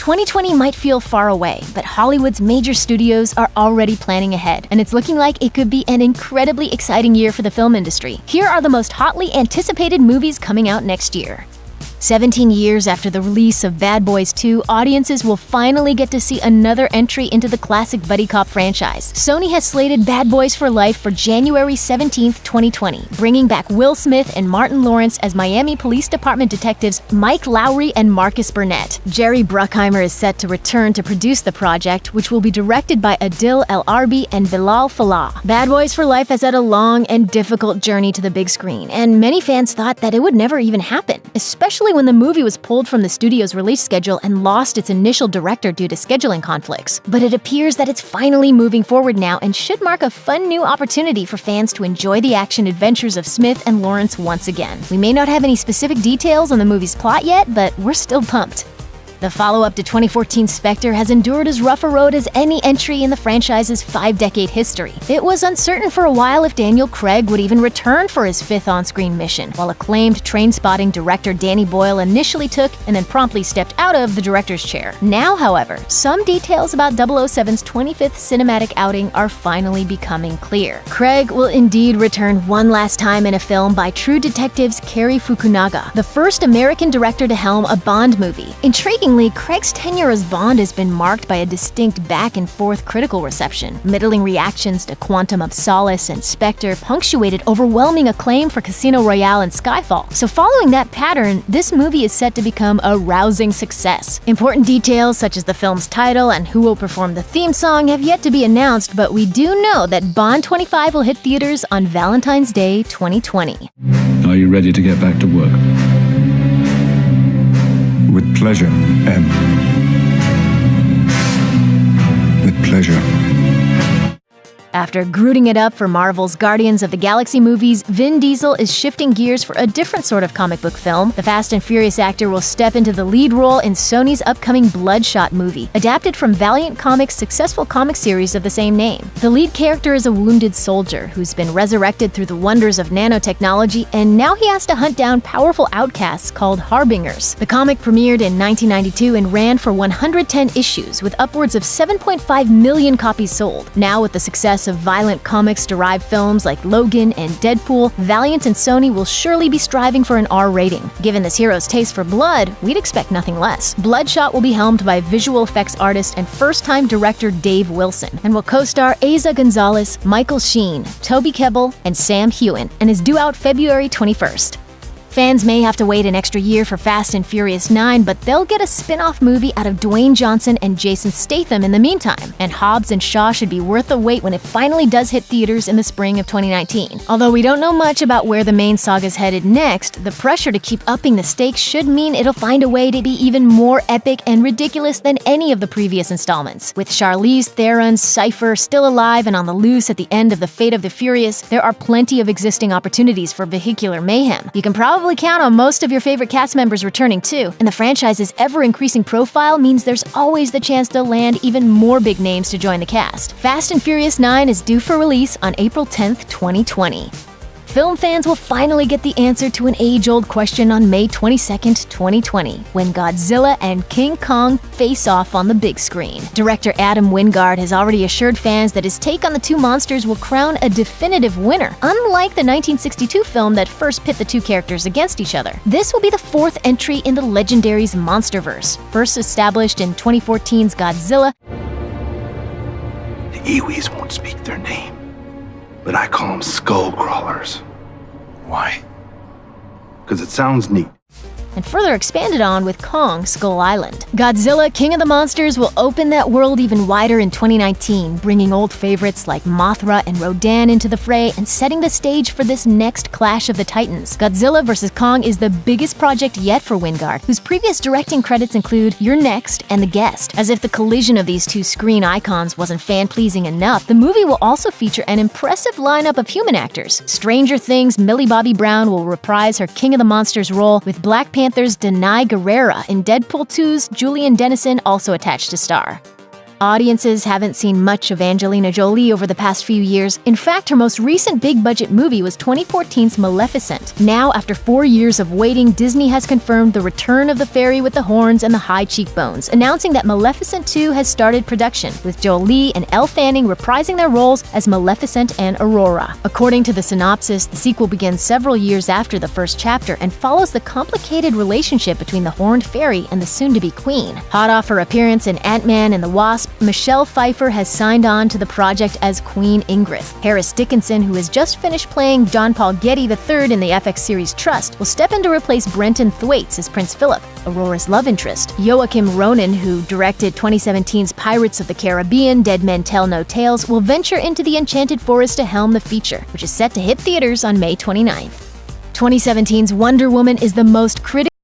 2020 might feel far away, but Hollywood's major studios are already planning ahead, and it's looking like it could be an incredibly exciting year for the film industry. Here are the most hotly anticipated movies coming out next year. 17 years after the release of Bad Boys 2, audiences will finally get to see another entry into the classic buddy cop franchise. Sony has slated Bad Boys for Life for January 17, 2020, bringing back Will Smith and Martin Lawrence as Miami Police Department detectives Mike Lowrey and Marcus Burnett. Jerry Bruckheimer is set to return to produce the project, which will be directed by Adil El Arbi and Bilal Fallah. Bad Boys for Life has had a long and difficult journey to the big screen, and many fans thought that it would never even happen, especially when the movie was pulled from the studio's release schedule and lost its initial director due to scheduling conflicts. But it appears that it's finally moving forward now and should mark a fun new opportunity for fans to enjoy the action adventures of Smith and Lawrence once again. We may not have any specific details on the movie's plot yet, but we're still pumped. The follow-up to 2014 Spectre has endured as rough a road as any entry in the franchise's 5-decade history. It was uncertain for a while if Daniel Craig would even return for his 5th on-screen mission, while acclaimed Trainspotting director Danny Boyle initially took and then promptly stepped out of the director's chair. Now, however, some details about 007's 25th cinematic outing are finally becoming clear. Craig will indeed return one last time in a film by True Detective's Cary Fukunaga, the first American director to helm a Bond movie. Intriguingly, Craig's tenure as Bond has been marked by a distinct back-and-forth critical reception. Middling reactions to Quantum of Solace and Spectre punctuated overwhelming acclaim for Casino Royale and Skyfall. So following that pattern, this movie is set to become a rousing success. Important details such as the film's title and who will perform the theme song have yet to be announced, but we do know that Bond 25 will hit theaters on Valentine's Day 2020. Are you ready to get back to work? With pleasure, M. With pleasure. After grooting it up for Marvel's Guardians of the Galaxy movies, Vin Diesel is shifting gears for a different sort of comic book film. The Fast and Furious actor will step into the lead role in Sony's upcoming Bloodshot movie, adapted from Valiant Comics' successful comic series of the same name. The lead character is a wounded soldier who's been resurrected through the wonders of nanotechnology, and now he has to hunt down powerful outcasts called Harbingers. The comic premiered in 1992 and ran for 110 issues, with upwards of 7.5 million copies sold. Now, with the success of Violent Comics-derived films like Logan and Deadpool, Valiant and Sony will surely be striving for an R rating. Given this hero's taste for blood, we'd expect nothing less. Bloodshot will be helmed by visual effects artist and first-time director Dave Wilson, and will co-star Eiza Gonzalez, Michael Sheen, Toby Kebbell, and Sam Heughan, and is due out February 21st. Fans may have to wait an extra year for Fast and Furious 9, but they'll get a spin-off movie out of Dwayne Johnson and Jason Statham in the meantime, and Hobbs and Shaw should be worth the wait when it finally does hit theaters in the spring of 2019. Although we don't know much about where the main saga's headed next, the pressure to keep upping the stakes should mean it'll find a way to be even more epic and ridiculous than any of the previous installments. With Charlize Theron's Cypher still alive and on the loose at the end of The Fate of the Furious, there are plenty of existing opportunities for vehicular mayhem. You can probably count on most of your favorite cast members returning too, and the franchise's ever-increasing profile means there's always the chance to land even more big names to join the cast. Fast and Furious 9 is due for release on April 10th, 2020. Film fans will finally get the answer to an age-old question on May 22nd, 2020, when Godzilla and King Kong face off on the big screen. Director Adam Wingard has already assured fans that his take on the two monsters will crown a definitive winner, unlike the 1962 film that first pit the two characters against each other. This will be the 4th entry in the Legendary's Monsterverse, first established in 2014's Godzilla. The Iwis won't speak their name, but I call them skull crawlers. Why? Because it sounds neat. And further expanded on with Kong Skull Island. Godzilla, King of the Monsters will open that world even wider in 2019, bringing old favorites like Mothra and Rodan into the fray and setting the stage for this next clash of the Titans. Godzilla vs. Kong is the biggest project yet for Wingard, whose previous directing credits include You're Next and The Guest. As if the collision of these two screen icons wasn't fan-pleasing enough, the movie will also feature an impressive lineup of human actors. Stranger Things' Millie Bobby Brown will reprise her King of the Monsters role, with Black Panther's Denai Guerrera in Deadpool 2's Julian Dennison also attached to star. Audiences haven't seen much of Angelina Jolie over the past few years. In fact, her most recent big-budget movie was 2014's Maleficent. Now, after 4 years of waiting, Disney has confirmed the return of the fairy with the horns and the high cheekbones, announcing that Maleficent 2 has started production, with Jolie and Elle Fanning reprising their roles as Maleficent and Aurora. According to the synopsis, the sequel begins several years after the first chapter and follows the complicated relationship between the horned fairy and the soon-to-be queen. Hot off her appearance in Ant-Man and the Wasp, Michelle Pfeiffer has signed on to the project as Queen Ingrid. Harris Dickinson, who has just finished playing John Paul Getty III in the FX series Trust, will step in to replace Brenton Thwaites as Prince Philip, Aurora's love interest. Joachim Ronan, who directed 2017's Pirates of the Caribbean: Dead Men Tell No Tales, will venture into the Enchanted Forest to helm the feature, which is set to hit theaters on May 29th. 2017's Wonder Woman is the most critically